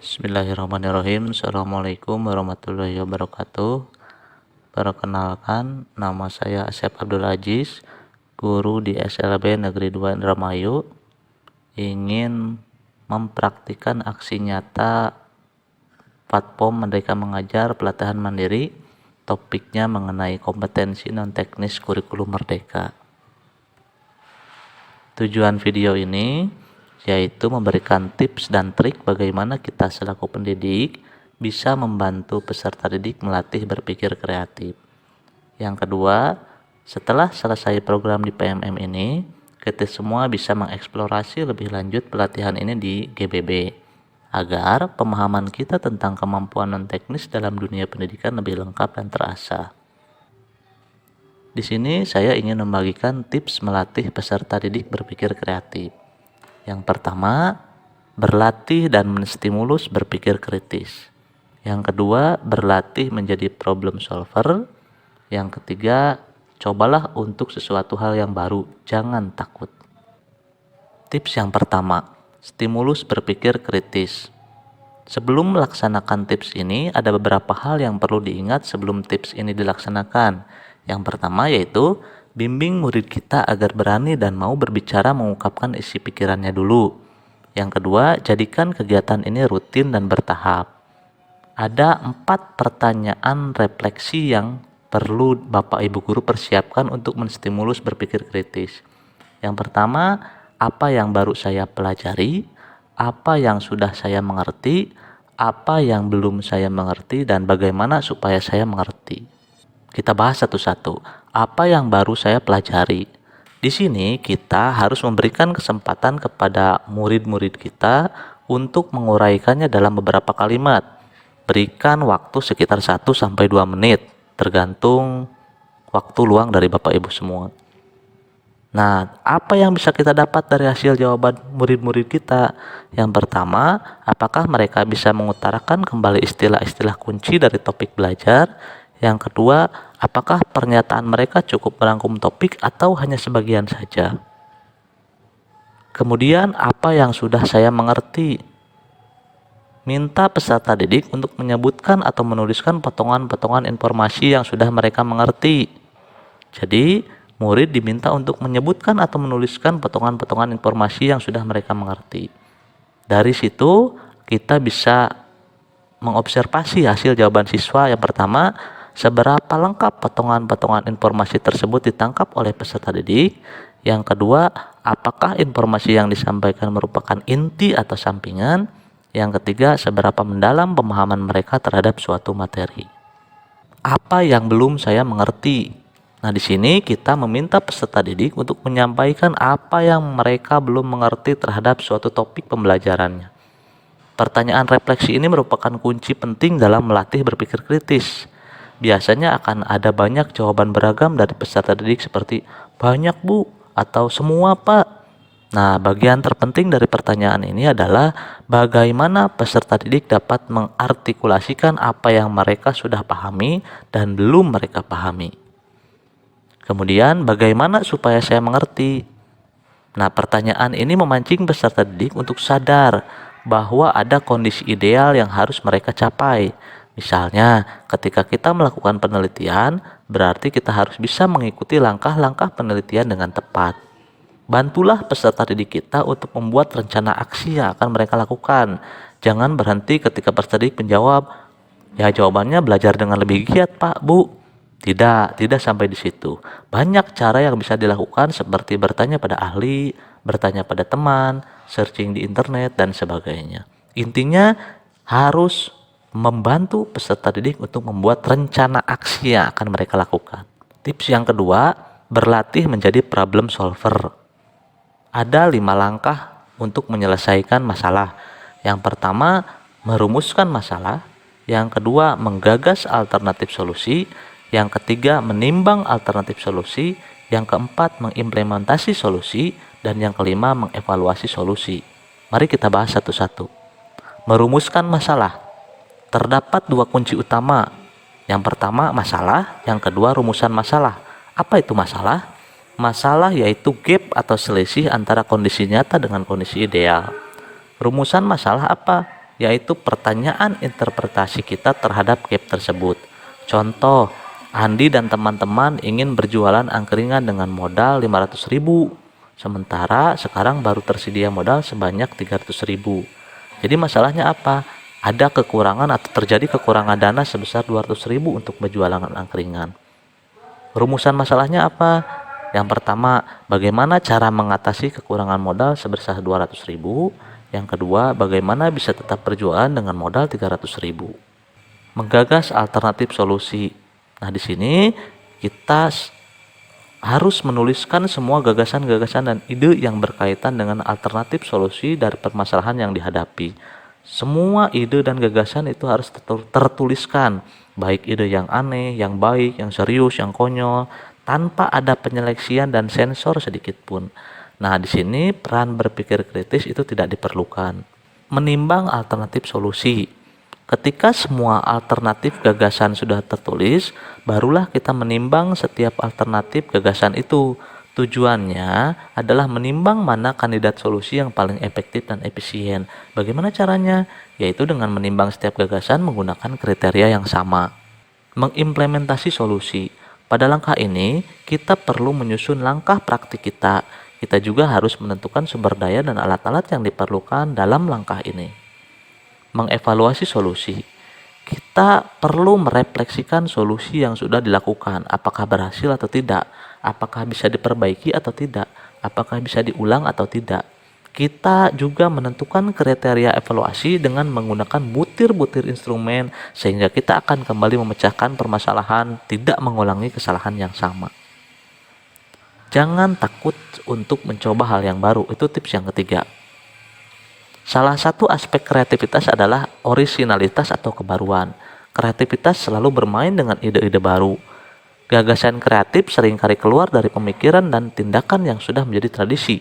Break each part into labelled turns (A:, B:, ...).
A: Bismillahirrahmanirrahim. Assalamualaikum warahmatullahi wabarakatuh. Perkenalkan, nama saya Asep Abdul Aziz, guru di SLB Negeri 2 Indramayu. Ingin mempraktikkan aksi nyata platform Merdeka Mengajar pelatihan mandiri. Topiknya mengenai kompetensi non-teknis kurikulum Merdeka. Tujuan video ini yaitu memberikan tips dan trik bagaimana kita selaku pendidik bisa membantu peserta didik melatih berpikir kreatif. Yang kedua, setelah selesai program di PMM ini, kita semua bisa mengeksplorasi lebih lanjut pelatihan ini di GBB agar pemahaman kita tentang kemampuan non-teknis dalam dunia pendidikan lebih lengkap dan terasa. Di sini saya ingin membagikan tips melatih peserta didik berpikir kreatif. Yang pertama, berlatih dan menstimulus berpikir kritis. Yang kedua, berlatih menjadi problem solver. Yang ketiga, cobalah untuk sesuatu hal yang baru, jangan takut. Tips yang pertama, stimulus berpikir kritis. Sebelum melaksanakan tips ini, ada beberapa hal yang perlu diingat sebelum tips ini dilaksanakan. Yang pertama yaitu, bimbing murid kita agar berani dan mau berbicara mengungkapkan isi pikirannya dulu. Yang kedua, jadikan kegiatan ini rutin dan bertahap. Ada 4 pertanyaan refleksi yang perlu Bapak Ibu Guru persiapkan untuk menstimulus berpikir kritis. Yang pertama, apa yang baru saya pelajari, apa yang sudah saya mengerti, apa yang belum saya mengerti, dan bagaimana supaya saya mengerti. Kita bahas satu-satu. Apa yang baru saya pelajari? Di sini kita harus memberikan kesempatan kepada murid-murid kita untuk menguraikannya dalam beberapa kalimat. Berikan waktu sekitar 1-2 menit, tergantung waktu luang dari Bapak Ibu semua. Nah, apa yang bisa kita dapat dari hasil jawaban murid-murid kita? Yang pertama, apakah mereka bisa mengutarakan kembali istilah-istilah kunci dari topik belajar? Yang kedua, apakah pernyataan mereka cukup merangkum topik atau hanya sebagian saja? Kemudian, apa yang sudah saya mengerti? Minta peserta didik untuk menyebutkan atau menuliskan potongan-potongan informasi yang sudah mereka mengerti. Jadi, murid diminta untuk menyebutkan atau menuliskan potongan-potongan informasi yang sudah mereka mengerti. Dari situ, kita bisa mengobservasi hasil jawaban siswa. Yang pertama, seberapa lengkap potongan-potongan informasi tersebut ditangkap oleh peserta didik. Yang kedua, apakah informasi yang disampaikan merupakan inti atau sampingan. Yang ketiga, seberapa mendalam pemahaman mereka terhadap suatu materi. Apa yang belum saya mengerti? Nah, di sini kita meminta peserta didik untuk menyampaikan apa yang mereka belum mengerti terhadap suatu topik pembelajarannya. Pertanyaan refleksi ini merupakan kunci penting dalam melatih berpikir kritis. Biasanya akan ada banyak jawaban beragam dari peserta didik seperti banyak bu atau semua pak. Nah, bagian terpenting dari pertanyaan ini adalah bagaimana peserta didik dapat mengartikulasikan apa yang mereka sudah pahami dan belum mereka pahami. Kemudian, bagaimana supaya saya mengerti? Nah, pertanyaan ini memancing peserta didik untuk sadar bahwa ada kondisi ideal yang harus mereka capai. Misalnya, ketika kita melakukan penelitian, berarti kita harus bisa mengikuti langkah-langkah penelitian dengan tepat. Bantulah peserta didik kita untuk membuat rencana aksi yang akan mereka lakukan. Jangan berhenti ketika peserta didik menjawab, ya jawabannya belajar dengan lebih giat Pak, Bu. Tidak sampai di situ. Banyak cara yang bisa dilakukan seperti bertanya pada ahli, bertanya pada teman, searching di internet, dan sebagainya. Intinya harus membantu peserta didik untuk membuat rencana aksi yang akan mereka lakukan. Tips yang kedua, berlatih menjadi problem solver. Ada 5 langkah untuk menyelesaikan masalah. Yang pertama, merumuskan masalah. Yang kedua, menggagas alternatif solusi. Yang ketiga, menimbang alternatif solusi. Yang keempat, mengimplementasi solusi. Dan yang kelima, mengevaluasi solusi. Mari kita bahas satu-satu. Merumuskan masalah. Terdapat 2 kunci utama. Yang pertama, masalah. Yang kedua, rumusan masalah. Apa itu masalah? Masalah yaitu gap atau selisih antara kondisi nyata dengan kondisi ideal. Rumusan masalah apa? yaitu pertanyaan interpretasi kita terhadap gap tersebut. Contoh, Andi dan teman-teman ingin berjualan angkringan dengan modal 500.000, sementara sekarang baru tersedia modal sebanyak 300.000. Jadi masalahnya apa? Ada kekurangan atau terjadi kekurangan dana sebesar 200.000 untuk berjualan angkringan. Rumusan masalahnya apa? Yang pertama, bagaimana cara mengatasi kekurangan modal sebesar 200.000? Yang kedua, bagaimana bisa tetap berjualan dengan modal 300.000? Menggagas alternatif solusi. Nah, di sini kita harus menuliskan semua gagasan-gagasan dan ide yang berkaitan dengan alternatif solusi dari permasalahan yang dihadapi. Semua ide dan gagasan itu harus tertuliskan, baik ide yang aneh, yang baik, yang serius, yang konyol, tanpa ada penyeleksian dan sensor sedikit pun. Nah, di sini peran berpikir kritis itu tidak diperlukan. Menimbang alternatif solusi. Ketika semua alternatif gagasan sudah tertulis, barulah kita menimbang setiap alternatif gagasan itu. Tujuannya adalah menimbang mana kandidat solusi yang paling efektif dan efisien. Bagaimana caranya? Yaitu dengan menimbang setiap gagasan menggunakan kriteria yang sama. Mengimplementasi solusi. Pada langkah ini, kita perlu menyusun langkah praktik kita. Kita juga harus menentukan sumber daya dan alat-alat yang diperlukan dalam langkah ini. Mengevaluasi solusi. Kita perlu merefleksikan solusi yang sudah dilakukan, apakah berhasil atau tidak, apakah bisa diperbaiki atau tidak, apakah bisa diulang atau tidak. Kita juga menentukan kriteria evaluasi dengan menggunakan butir-butir instrumen sehingga kita akan kembali memecahkan permasalahan, tidak mengulangi kesalahan yang sama. Jangan takut untuk mencoba hal yang baru, itu tips yang ketiga. Salah satu aspek kreativitas adalah orisinalitas atau kebaruan. Kreativitas selalu bermain dengan ide-ide baru. Gagasan kreatif seringkali keluar dari pemikiran dan tindakan yang sudah menjadi tradisi.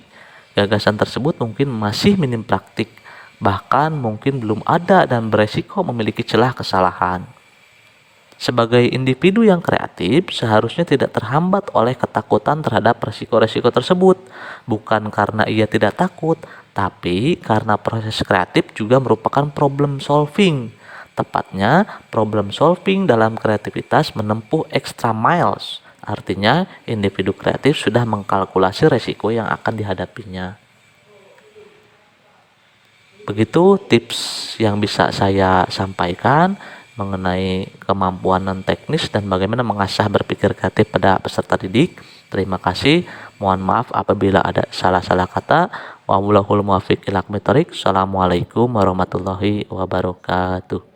A: Gagasan tersebut mungkin masih minim praktik, bahkan mungkin belum ada dan beresiko memiliki celah kesalahan. Sebagai individu yang kreatif, seharusnya tidak terhambat oleh ketakutan terhadap resiko-resiko tersebut. Bukan karena ia tidak takut, tapi karena proses kreatif juga merupakan problem solving. Tepatnya, problem solving dalam kreativitas menempuh extra miles. Artinya, individu kreatif sudah mengkalkulasi resiko yang akan dihadapinya. Begitu tips yang bisa saya sampaikan mengenai kemampuan non teknis dan bagaimana mengasah berpikir kreatif pada peserta didik. Terima kasih. Mohon maaf apabila ada salah-salah kata. Wallahul muwaffiq ila aqwamit thoriq. Assalamualaikum warahmatullahi wabarakatuh.